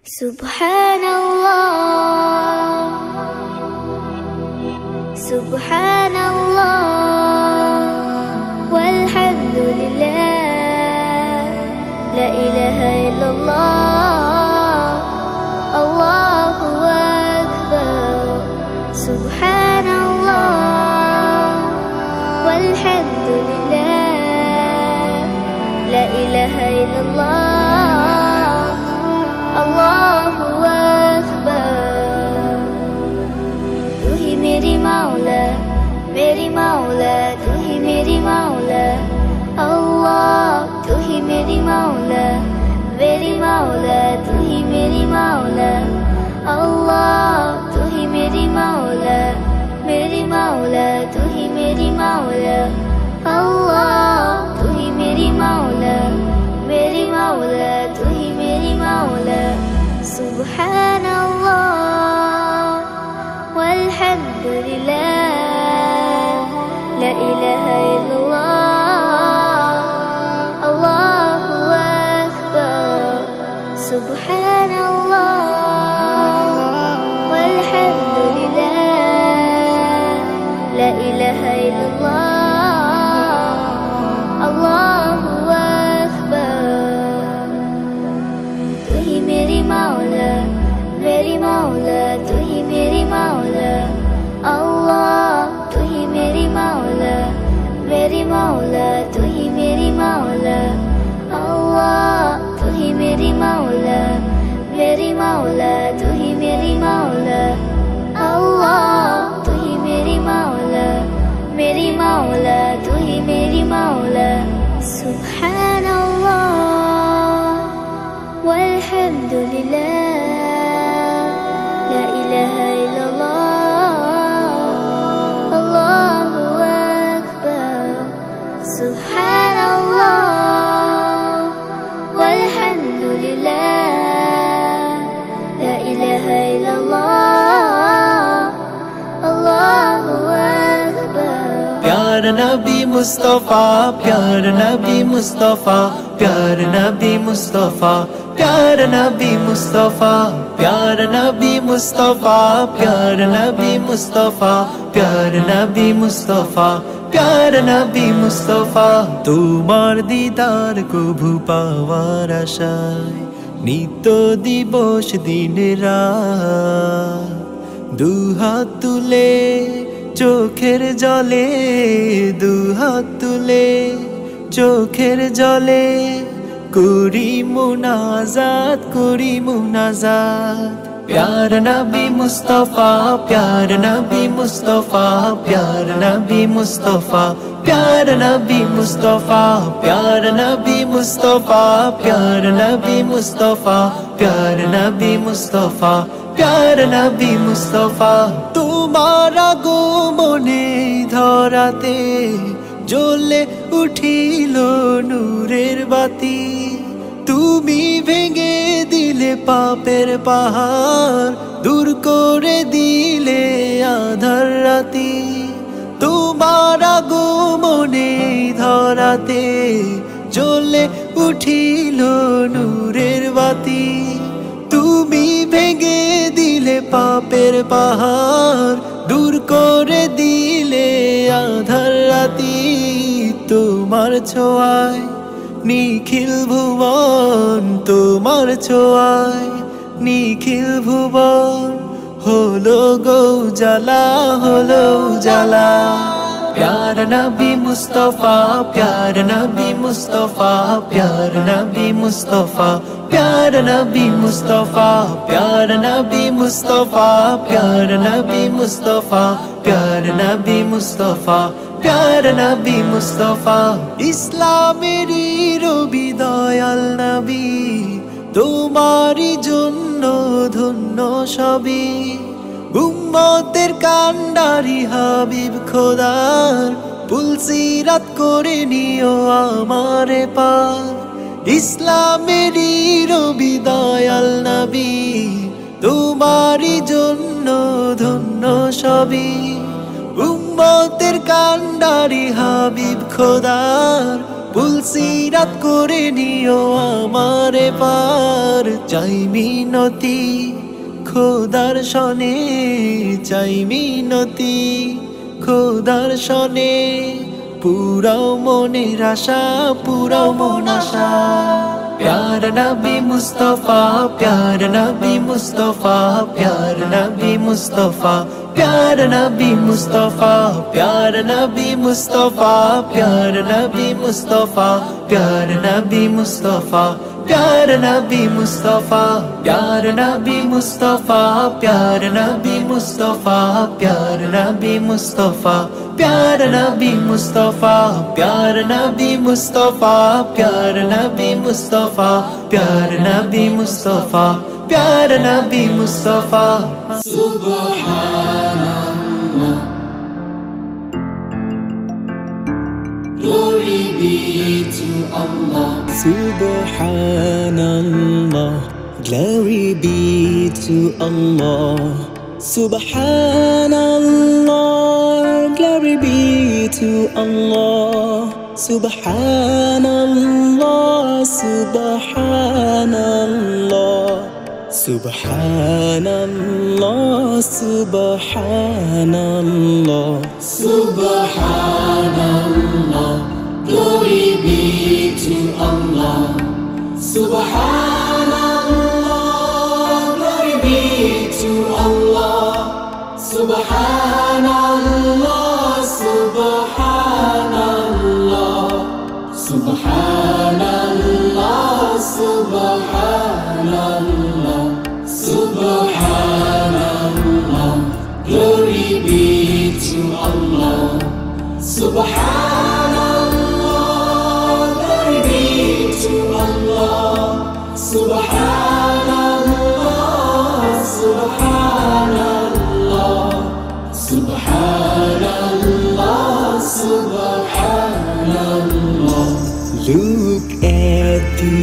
Subhanallah, Subhanallah, walhamdulillah, la ilaha illallah, Allahu Akbar. Subhanallah, walhamdulillah, la ilaha illallah, Allahu Akbar. तू ही मेरी मौला तू ही मेरी मौला अल्लाह, तू ही मेरी मौला तू ही मेरी मौला अल्लाह, तू ही मेरी मौला तू ही मेरी मौला अल्लाह, तू ही मेरी मौला तू ही मेरी मौला. Subhanallah, walhamdulillah, la ilaha illallah, Allahu Akbar. Subhanallah, walhamdulillah, la ilaha illallah, Allahu Akbar. तू ही मेरी मौला तू ही मेरी मौला अल्लाह, तू ही मेरी मौला तू ही मेरी मौला अल्लाह, तू ही मेरी मौला तू ही मेरी मौला अल्लाह, तू ही मेरी मौला तू ही मेरी मौला. Subhanallah, walhamdulillah, la ilaha illallah, Allahu Akbar. Subhanallah, walhamdulillah, la ilaha illallah, Allahu Akbar. प्यार नबी मुस्तफा, प्यार नबी मुस्तफा, प्यार नबी मुस्तफा, प्यार नबी मुस्तफा, प्यार नबी मुस्तफा, प्यार नबी मुस्तफा, प्यार नबी मुस्तफा, प्यार नबी मुस्तफा. তোমার দিদার কভু পাওয়ার আশায় নিত্য দিবস দিন রাত দুহাত তুলে চোখের জলে, দুহাত তুলে চোখের জলে করি মুনাজাত, করি মুনাজাত. প্যার নবী মুস্তফা, প্যার নবী মুস্তফা, প্যার নবী মুস্তফা, প্যার নবী মুস্তফা, প্যার নবী মুস্তফা, প্যার নবী মুস্তফা, প্যার নবী মুস্তফা, প্যার নবী মুস্তফা. তোমার আগমনে ধরাতে জ্বলে উঠিল নূরের বাতি, তুমি ভেঙে দিলে পাপের পাহাড়, দূর করে দিলে আঁধার রাতি. তোমার আগমনে ধরাতে জ্বলে উঠিল নূরের বাতি, তুমি ভেঙে দিলে পাপের পাহাড়, দূর করে দিলে আঁধার রাতি. তোমার ছোঁয়ায় নিখিল ভুবন, তোমার ছোঁয়ায় নিখিল ভুবন হলো গো উজালা, হলো উজালা. প্যার নবী মুস্তফা, প্যার নবী মুস্তফা, প্যার নবী মুস্তফা, প্যার নবী মুস্তফা, প্যার নবী মুস্তফা, প্যার নবী মুস্তফা, প্যার নবী মুস্তফা, প্যার নবী মুস্তফা. ইসলামেরই রবি দয়াল নবী, তোমারই জন্য ধন্য সবই. উম্মতের কান্ডারি হাবিব খোদার পুলসিরাত করে নিও আমারে পার. ইসলামেরই রবি দয়াল নবী, তোমারই জন্য ধন্য সবই. উম্মতের কান্ডারি হাবিব খোদার পুলসিরাত করে নিও আমারে পার, চাই মিনতি খোদার শনে, চাই মিনতি খোদার শনে, পুরাও মনের আশা, পুরাও মন আশা। প্যার নবী মুস্তফা, প্যার নবী মুস্তফা, প্যার নবী মুস্তফা, প্যার নবী মুস্তফা, প্যার নবী মুস্তফা, প্যার নবী মুস্তফা, প্যার নবী মুস্তফা, প্যার নবী মুস্তফা, প্যার নবী মুস্তফা, প্যার নবী মুস্তফা, প্যার নবী মুস্তফা, প্যার নবী মুস্তফা, প্যার নবী মুস্তফা, প্যার নবী মুস্তফা, প্যার নবী মুস্তফা, প্যার নবী Mustafa. Subhanallah, glory be to Allah. Subhanallah, glory be to Allah. Subhanallah, glory be to Allah. Subhanallah, Subhanallah, Subhanallah, Subhanallah, Subhanallah, glory be to Allah. Subhanallah, glory be to Allah. Subhanallah, Subhanallah, Subhanallah, Subhanallah, Subhanallah, glory be to Allah. Subhanallah, glory be to Allah. Subhanallah, Subhanallah, Subhanallah, Subhanallah. Look at the